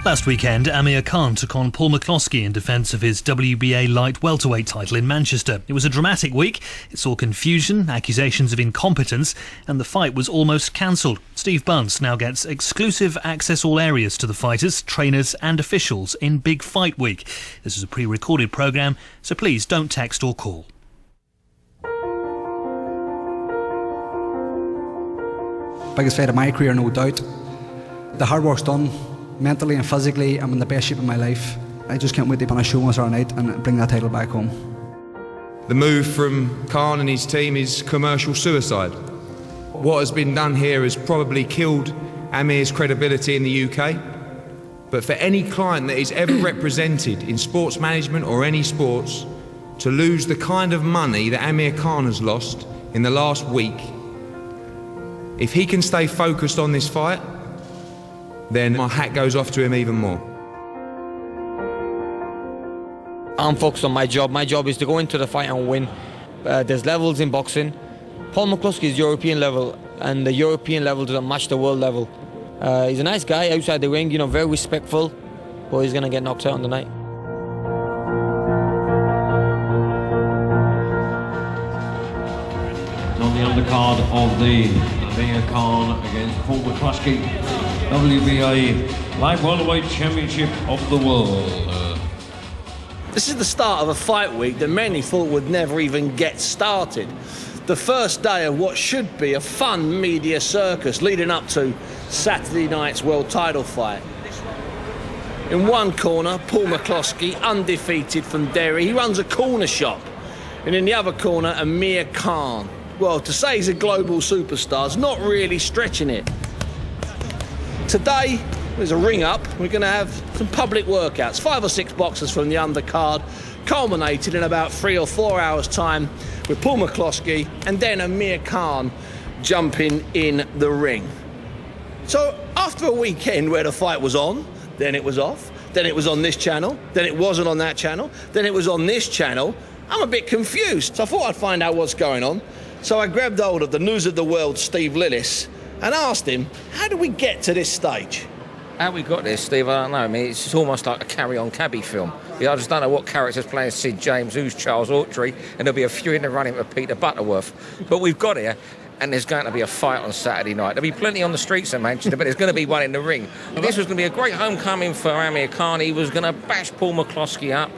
Last weekend, Amir Khan took on Paul McCloskey in defence of his WBA Light-Welterweight title in Manchester. It was a dramatic week. It saw confusion, accusations of incompetence, and the fight was almost cancelled. Steve Bunce now gets exclusive access all areas to the fighters, trainers and officials in Big Fight Week. This is a pre-recorded programme, so please don't text or call. Biggest fight of my career, no doubt. The hard work's done. Mentally and physically, I'm in the best shape of my life. I just can't wait to put on a show on Saturday night and bring that title back home. The move from Khan and his team is commercial suicide. What has been done here has probably killed Amir's credibility in the UK. But for any client that is ever represented in sports management or any sports, to lose the kind of money that Amir Khan has lost in the last week, if he can stay focused on this fight, then my hat goes off to him even more. I'm focused on my job. My job is to go into the fight and win. There's levels in boxing. Paul McCloskey is European level, and the European level doesn't match the world level. He's a nice guy outside the ring, very respectful, but he's going to get knocked out on the night. On the undercard of the Amir Khan against Paul McCloskey, WBA Light-Welterweight Championship of the World. This is the start of a fight week that many thought would never even get started. The first day of what should be a fun media circus leading up to Saturday night's world title fight. In one corner, Paul McCloskey, undefeated from Derry. He runs a corner shop. And in the other corner, Amir Khan. Well, to say he's a global superstar is not really stretching it. Today, there's a ring-up. We're going to have some public workouts. 5 or 6 boxers from the undercard, culminated in about 3 or 4 hours' time with Paul McCloskey and then Amir Khan jumping in the ring. So after a weekend where the fight was on, then it was off, then it was on this channel, then it wasn't on that channel, then it was on this channel, I'm a bit confused. So I thought I'd find out what's going on. So I grabbed hold of the News of the World, Steve Lillis, and asked him, how did we get to this stage? How we got this, Steve, I don't know. I mean, it's almost like a Carry On Cabby film. I just don't know what character's playing Sid James, who's Charles Autry, and there'll be a few in the running for Peter Butterworth. But we've got here, and there's going to be a fight on Saturday night. There'll be plenty on the streets of Manchester, but there's going to be one in the ring. This was going to be a great homecoming for Amir Khan. He was going to bash Paul McCloskey up.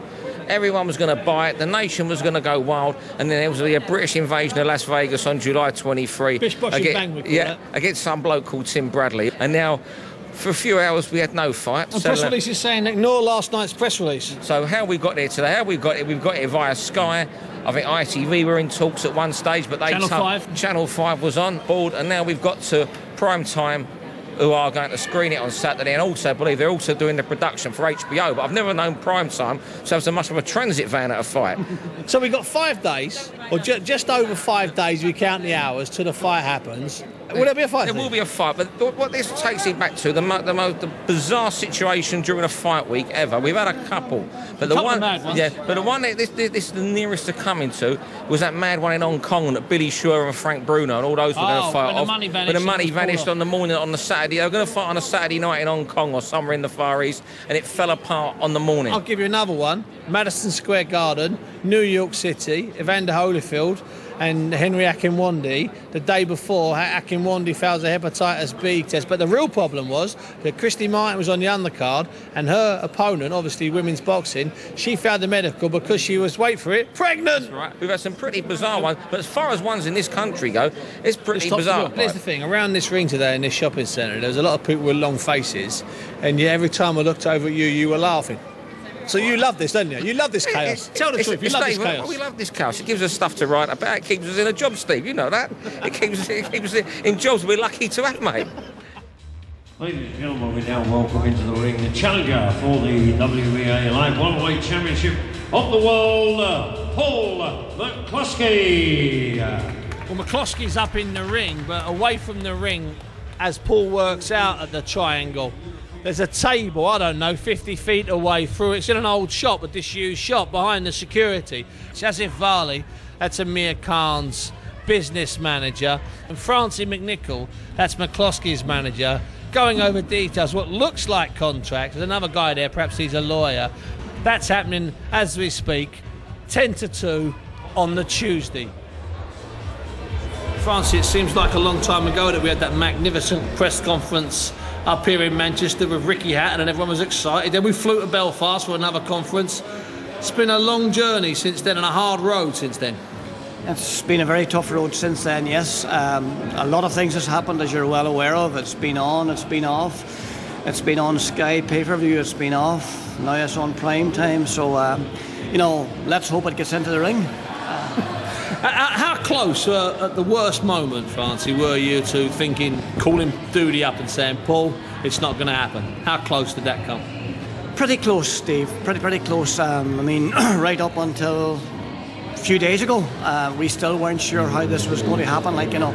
Everyone was going to buy it. The nation was going to go wild. And then there was a British invasion of Las Vegas on July 23. Bish, bosh, and bang, we call that. Against some bloke called Tim Bradley. And now, for a few hours, we had no fight. And press release is saying ignore last night's press release. So how we got there today? How we got it? We've got it via Sky. I think ITV were in talks at one stage, but they Channel 5 was on board, and now we've got to prime time, who are going to screen it on Saturday, and also I believe they're also doing the production for HBO, but I've never known prime time to have so much of a transit van at a fight. So we've got 5 days, or just over 5 days, we count the hours till the fight happens. Will there be a fight? There will be a fight, but what this takes it back to, the most bizarre situation during a fight week ever. We've had a couple, but the one, but the one that this is the nearest to coming to was that mad one in Hong Kong that Billy Schur and Frank Bruno and all those were going to fight off. But the money vanished on the morning on the Saturday. They were going to fight on a Saturday night in Hong Kong or somewhere in the Far East, and it fell apart on the morning. I'll give you another one. Madison Square Garden, New York City, Evander Holyfield and Henry Akinwande. The day before, Akinwande fails a hepatitis B test. But the real problem was that Christy Martin was on the undercard, and her opponent, obviously women's boxing, she failed the medical because she was, wait for it, pregnant! That's right. We've had some pretty bizarre ones, but as far as ones in this country go, it's pretty bizarre. Here's the thing, around this ring today in this shopping centre, there was a lot of people with long faces, and yet every time I looked over at you, you were laughing. So you love this, don't you? You love this chaos. Tell the truth, you love this chaos. We love this chaos. It gives us stuff to write about. It keeps us in a job, Steve. You know that. It keeps us in jobs we're lucky to have, mate. Ladies and gentlemen, we now welcome into the ring the challenger for the WBA Light-Welterweight Championship of the World, Paul McCloskey. Well, McCloskey's up in the ring, but away from the ring as Paul works out at the triangle. There's a table, I don't know, 50 feet away through. It's in an old shop, a disused shop behind the security. Shazif Vali, that's Amir Khan's business manager. And Francie McNichol, that's McCloskey's manager. going over details, what looks like contracts. There's another guy there, perhaps he's a lawyer. That's happening as we speak, 10 to 2 on the Tuesday. Francie, it seems like a long time ago that we had that magnificent press conference up here in Manchester with Ricky Hatton and everyone was excited. Then we flew to Belfast for another conference. It's been a long journey since then and a hard road since then. It's been a very tough road since then, yes. A lot of things has happened, as you're well aware of. It's been on, it's been off. It's been on Sky pay-per-view, it's been off. Now it's on prime time, so, you know, let's hope it gets into the ring. How close, at the worst moment, Francie, were you to thinking, calling Doody up and saying, Paul, it's not going to happen? How close did that come? Pretty close, Steve. Pretty close. I mean, right up until a few days ago, we still weren't sure how this was going to happen, like, you know.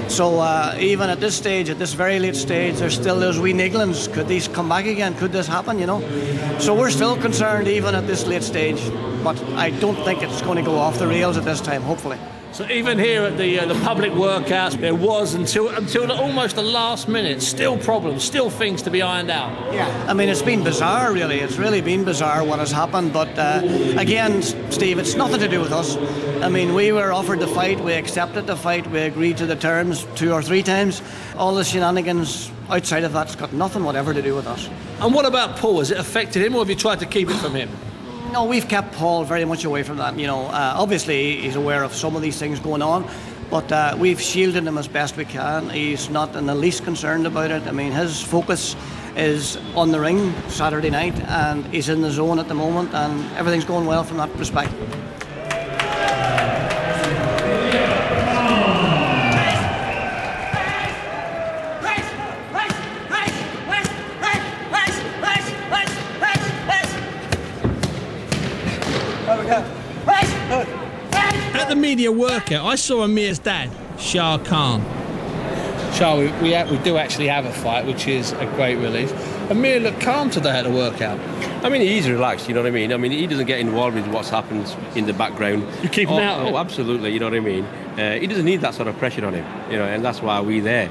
So even at this stage, at this very late stage, there's still those wee nigglings. Could these come back again? Could this happen, you know? So we're still concerned even at this late stage. But I don't think it's going to go off the rails at this time, hopefully. So even here at the public workouts, there was, until almost the last minute, still problems, still things to be ironed out. Yeah, I mean, it's been bizarre, really. It's really been bizarre what has happened. But again, Steve, it's nothing to do with us. I mean, we were offered the fight, we accepted the fight, we agreed to the terms 2 or 3 times. All the shenanigans outside of that's got nothing whatever to do with us. And what about Paul? Has it affected him, or have you tried to keep it from him? No, we've kept Paul very much away from that. You know, obviously he's aware of some of these things going on, but we've shielded him as best we can. He's not in the least concerned about it. I mean, his focus is on the ring Saturday night, and he's in the zone at the moment, and everything's going well from that respect. At the media workout, I saw Amir's dad, Shah Khan. Shah, we do actually have a fight, which is a great relief. Amir looked calm today at the workout. I mean, he's relaxed, you know what I mean? I mean, he doesn't get involved with what's happened in the background. You keep him out? Oh, absolutely, you know what I mean? He doesn't need that sort of pressure on him, you know, and that's why we're there.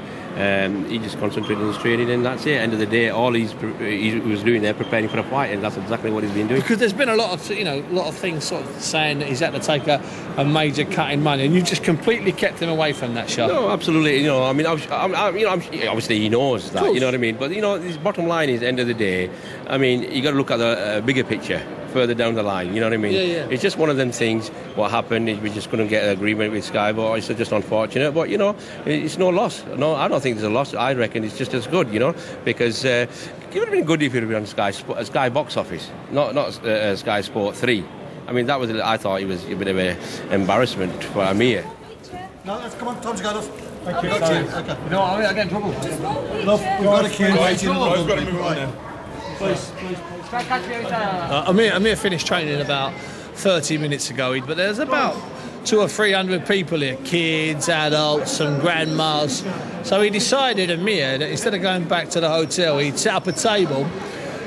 He just concentrated on his training, and that's it. End of the day, all he was doing there, preparing for a fight, and that's exactly what he's been doing. Because there's been a lot of things sort of saying that he's had to take a major cut in money, and you just completely kept him away from that shot. No, absolutely. You know, I mean, obviously he knows that, you know what I mean. But you know, his bottom line is, end of the day, I mean, you got to look at the bigger picture further down the line, you know what I mean? Yeah. It's just one of them things. What happened is we just couldn't get an agreement with Sky, but it's just unfortunate. But you know, it's no loss. No, I don't think there's a loss. I reckon it's just as good, you know, because it would have been good if it would have been on Sky Box Office, not Sky Sport 3. I mean, that was, I thought it was a bit of an embarrassment for Amir. No, come on, Tom's got us. Thank you. Okay. No, I get in trouble. No, we've got a queue waiting. I've got to move on now. Please. Amir finished training about 30 minutes ago, but there's about 200 or 300 people here, kids, adults, and grandmas. So he decided, Amir, that instead of going back to the hotel, he'd set up a table.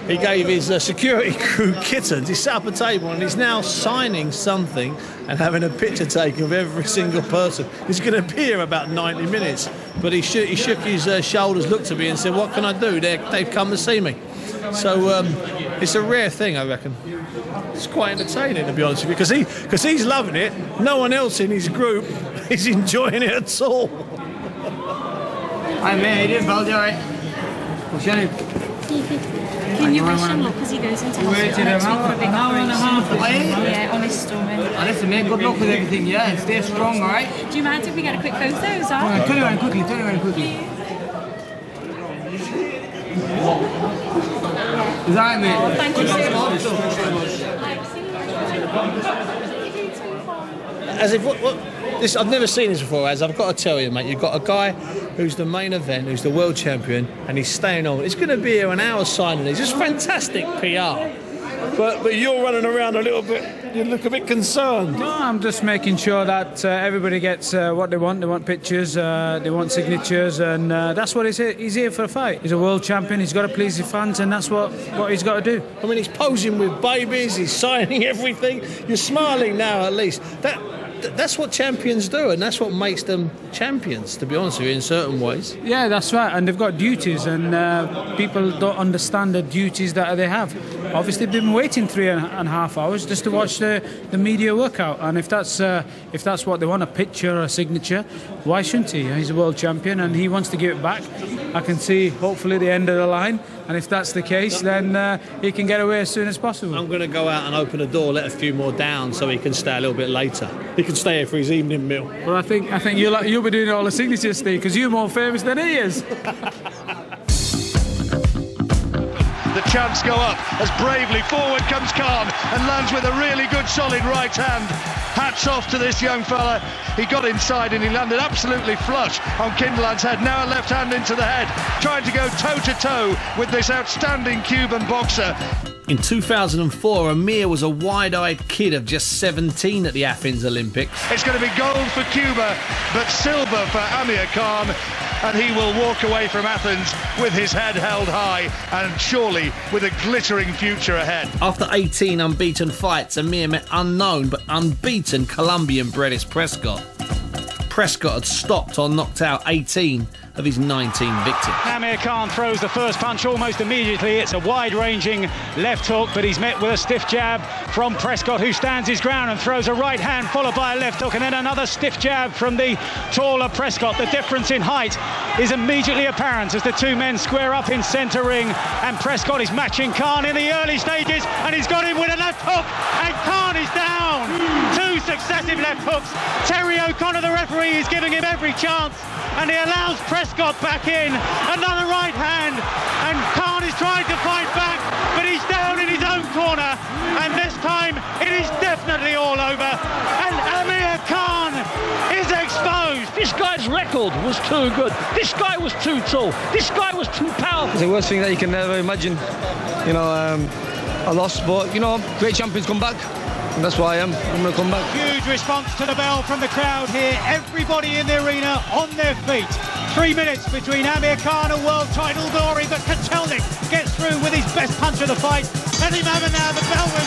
He gave his security crew kittens. He set up a table and he's now signing something and having a picture taken of every single person. He's going to be here about 90 minutes. But he shook his shoulders, looked at me and said, what can I do? They've come to see me. So it's a rare thing, I reckon. It's quite entertaining, to be honest with you, because he's loving it. No one else in his group is enjoying it at all. Hi, mate. How you doing, pal? You all right? What's your name? Can you wish him luck as he goes into hospital next week for a big operation? Yeah, on his stomach. Listen, mate, good luck with everything, yeah? And stay strong, all right? Do you mind if we get a quick photo, is that? Turn around quickly. Is that mate? Oh, thank you so much. As if I've never seen this before, as I've got to tell you, mate, you've got a guy who's the main event, who's the world champion, and he's staying on. It's going to be here an hour signing. It's just fantastic PR. But you're running around a little bit. You look a bit concerned. No, I'm just making sure that everybody gets what they want. They want pictures, they want signatures, and that's what he's here for a fight. He's a world champion. He's got to please the fans, and that's what he's got to do. I mean, he's posing with babies. He's signing everything. You're smiling now, at least. that's what champions do, and that's what makes them champions, to be honest with you, in certain ways. Yeah, that's right, and they've got duties, and people don't understand the duties that they have. Obviously, they've been waiting 3.5 hours just to watch the media workout, and if that's what they want, a picture or a signature, why shouldn't he? He's a world champion, and he wants to give it back. I can see, hopefully, the end of the line, and if that's the case, then he can get away as soon as possible. I'm going to go out and open the door, let a few more down, so he can stay a little bit later. He can stay here for his evening meal. Well, I think you'll be doing all the signatures, Steve, because you're more famous than he is. The chants go up as bravely forward comes Khan and lands with a really good solid right hand. Hats off to this young fella. He got inside and he landed absolutely flush on Kindeland's head. Now a left hand into the head, trying to go toe-to-toe with this outstanding Cuban boxer. In 2004, Amir was a wide-eyed kid of just 17 at the Athens Olympics. It's going to be gold for Cuba, but silver for Amir Khan, and he will walk away from Athens with his head held high and surely with a glittering future ahead. After 18 unbeaten fights, Amir met unknown but unbeaten Colombian Bredis Prescott. Prescott had stopped or knocked out 18 of his 19 victims. Amir Khan throws the first punch almost immediately. It's a wide-ranging left hook, but he's met with a stiff jab from Prescott, who stands his ground and throws a right hand followed by a left hook, and then another stiff jab from the taller Prescott. The difference in height is immediately apparent as the two men square up in centre ring, and Prescott is matching Khan in the early stages, and he's got him with a left hook, and Khan is down. Two successive left hooks. Terry O'Connor, the referee, is giving him every chance, and he allows Prescott back in. Another right hand, and Khan is trying to fight back, but he's down in his own corner, and this time it is definitely all over, and Amir Khan is exposed. This guy's record was too good. This guy was too tall. This guy was too powerful. It's the worst thing that you can ever imagine. You know, I lost, but you know, great champions come back. And that's why I'm going to come back. Huge response to the bell from the crowd here. Everybody in the arena on their feet. 3 minutes between Amir Khan and world title glory, but Kotelnik gets through with his best punch of the fight. Let him have it now. The bell will